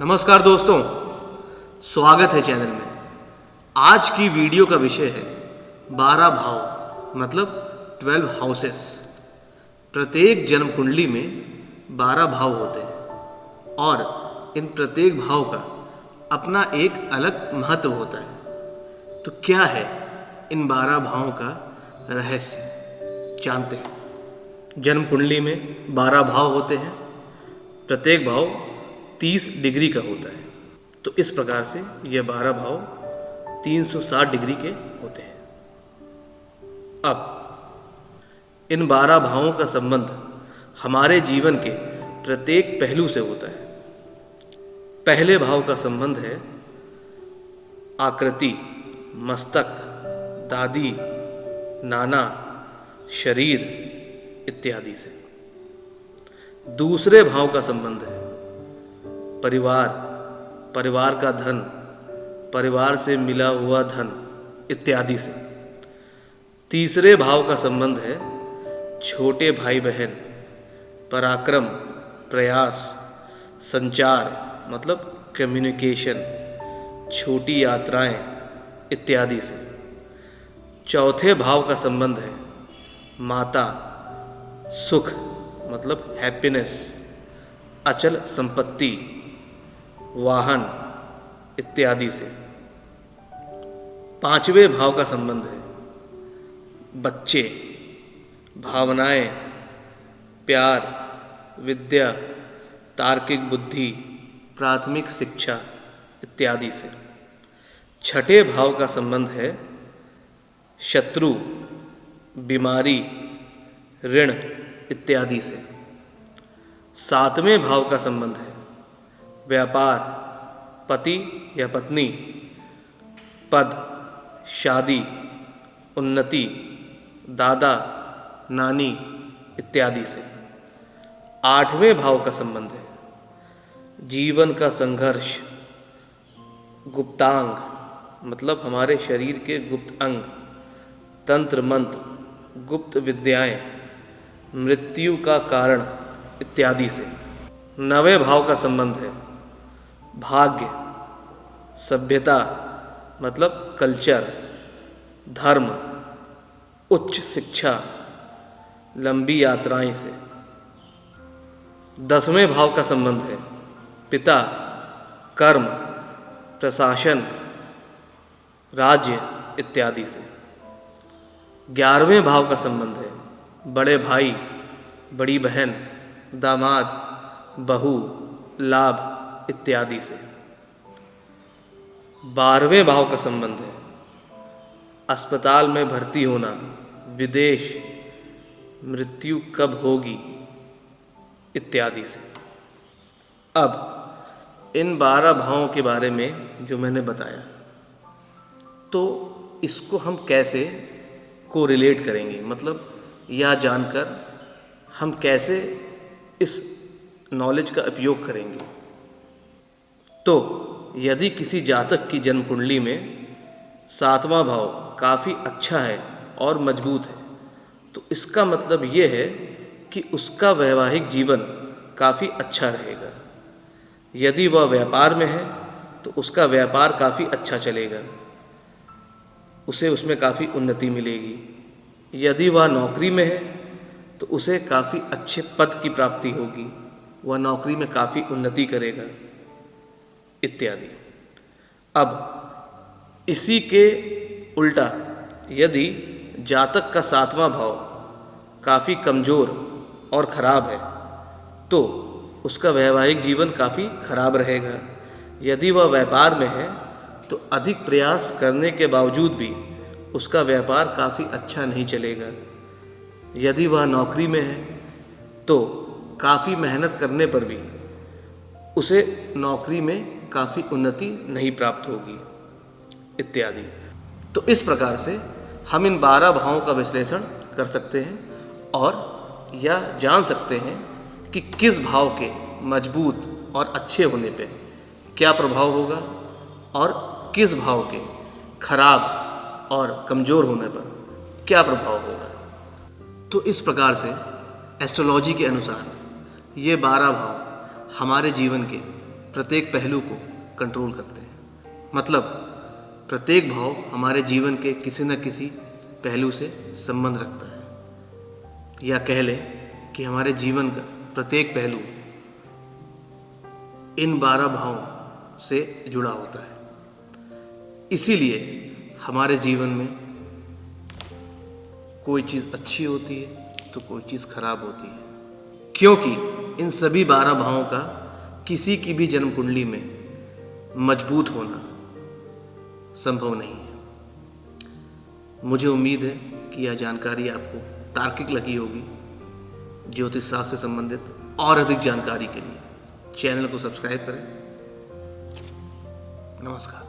नमस्कार दोस्तों, स्वागत है चैनल में। आज की वीडियो का विषय है 12 भाव मतलब 12 हाउसेस। प्रत्येक जन्म कुंडली में 12 भाव होते हैं और इन प्रत्येक भाव का अपना एक अलग महत्व होता है। तो क्या है इन 12 भावों का रहस्य, जानते हैं। जन्म कुंडली में 12 भाव होते हैं। प्रत्येक भाव 30 डिग्री का होता है। तो इस प्रकार से यह 12 भाव 360 डिग्री के होते हैं। अब इन 12 भावों का संबंध हमारे जीवन के प्रत्येक पहलू से होता है। पहले भाव का संबंध है आकृति, मस्तक, दादी, नाना, शरीर इत्यादि से। दूसरे भाव का संबंध है परिवार, परिवार का धन, परिवार से मिला हुआ धन इत्यादि से। तीसरे भाव का संबंध है छोटे भाई बहन, पराक्रम, प्रयास, संचार मतलब कम्युनिकेशन, छोटी यात्राएं इत्यादि से। चौथे भाव का संबंध है माता, सुख मतलब हैप्पीनेस, अचल संपत्ति, वाहन इत्यादि से। पांचवें भाव का संबंध है बच्चे, भावनाएं, प्यार, विद्या, तार्किक बुद्धि, प्राथमिक शिक्षा इत्यादि से। छठे भाव का संबंध है शत्रु, बीमारी, ऋण इत्यादि से। सातवें भाव का संबंध है व्यापार, पति या पत्नी, पद, शादी, उन्नति, दादा, नानी इत्यादि से। आठवें भाव का संबंध है जीवन का संघर्ष, गुप्तांग मतलब हमारे शरीर के गुप्त अंग, तंत्र मंत्र, गुप्त विद्याएं, मृत्यु का कारण इत्यादि से। नवें भाव का संबंध है भाग्य, सभ्यता मतलब कल्चर, धर्म, उच्च शिक्षा, लंबी यात्राएं से। 10वें भाव का संबंध है पिता, कर्म, प्रशासन, राज्य इत्यादि से। 11वें भाव का संबंध है बड़े भाई, बड़ी बहन, दामाद, बहू, लाभ इत्यादि से। 12वें भाव का संबंध है अस्पताल में भर्ती होना, विदेश, मृत्यु कब होगी इत्यादि से। अब इन 12 भावों के बारे में जो मैंने बताया, तो इसको हम कैसे कोरिलेट करेंगे, मतलब यह जानकर हम कैसे इस नॉलेज का उपयोग करेंगे। तो यदि किसी जातक की जन्म कुंडली में 7वां भाव काफ़ी अच्छा है और मजबूत है, तो इसका मतलब ये है कि उसका वैवाहिक जीवन काफ़ी अच्छा रहेगा। यदि वह व्यापार में है तो उसका व्यापार काफ़ी अच्छा चलेगा, उसे उसमें काफ़ी उन्नति मिलेगी। यदि वह नौकरी में है तो उसे काफ़ी अच्छे पद की प्राप्ति होगी, वह नौकरी में काफ़ी उन्नति करेगा इत्यादि। अब इसी के उल्टा यदि जातक का 7वां भाव काफ़ी कमज़ोर और ख़राब है तो उसका वैवाहिक जीवन काफ़ी खराब रहेगा। यदि वह व्यापार में है तो अधिक प्रयास करने के बावजूद भी उसका व्यापार काफ़ी अच्छा नहीं चलेगा। यदि वह नौकरी में है तो काफ़ी मेहनत करने पर भी उसे नौकरी में काफ़ी उन्नति नहीं प्राप्त होगी इत्यादि। तो इस प्रकार से हम इन 12 भावों का विश्लेषण कर सकते हैं और यह जान सकते हैं कि किस भाव के मजबूत और अच्छे होने पे क्या प्रभाव होगा और किस भाव के खराब और कमज़ोर होने पर क्या प्रभाव होगा। तो इस प्रकार से एस्ट्रोलॉजी के अनुसार ये 12 भाव हमारे जीवन के प्रत्येक पहलू को कंट्रोल करते हैं। मतलब प्रत्येक भाव हमारे जीवन के किसी न किसी पहलू से संबंध रखता है, या कह लें कि हमारे जीवन का प्रत्येक पहलू इन 12 भावों से जुड़ा होता है। इसीलिए हमारे जीवन में कोई चीज़ अच्छी होती है तो कोई चीज़ खराब होती है, क्योंकि इन सभी 12 भावों का किसी की भी जन्म कुंडली में मजबूत होना संभव नहीं है। मुझे उम्मीद है कि यह जानकारी आपको तार्किक लगी होगी। ज्योतिष शास्त्र से संबंधित और अधिक जानकारी के लिए चैनल को सब्सक्राइब करें। नमस्कार।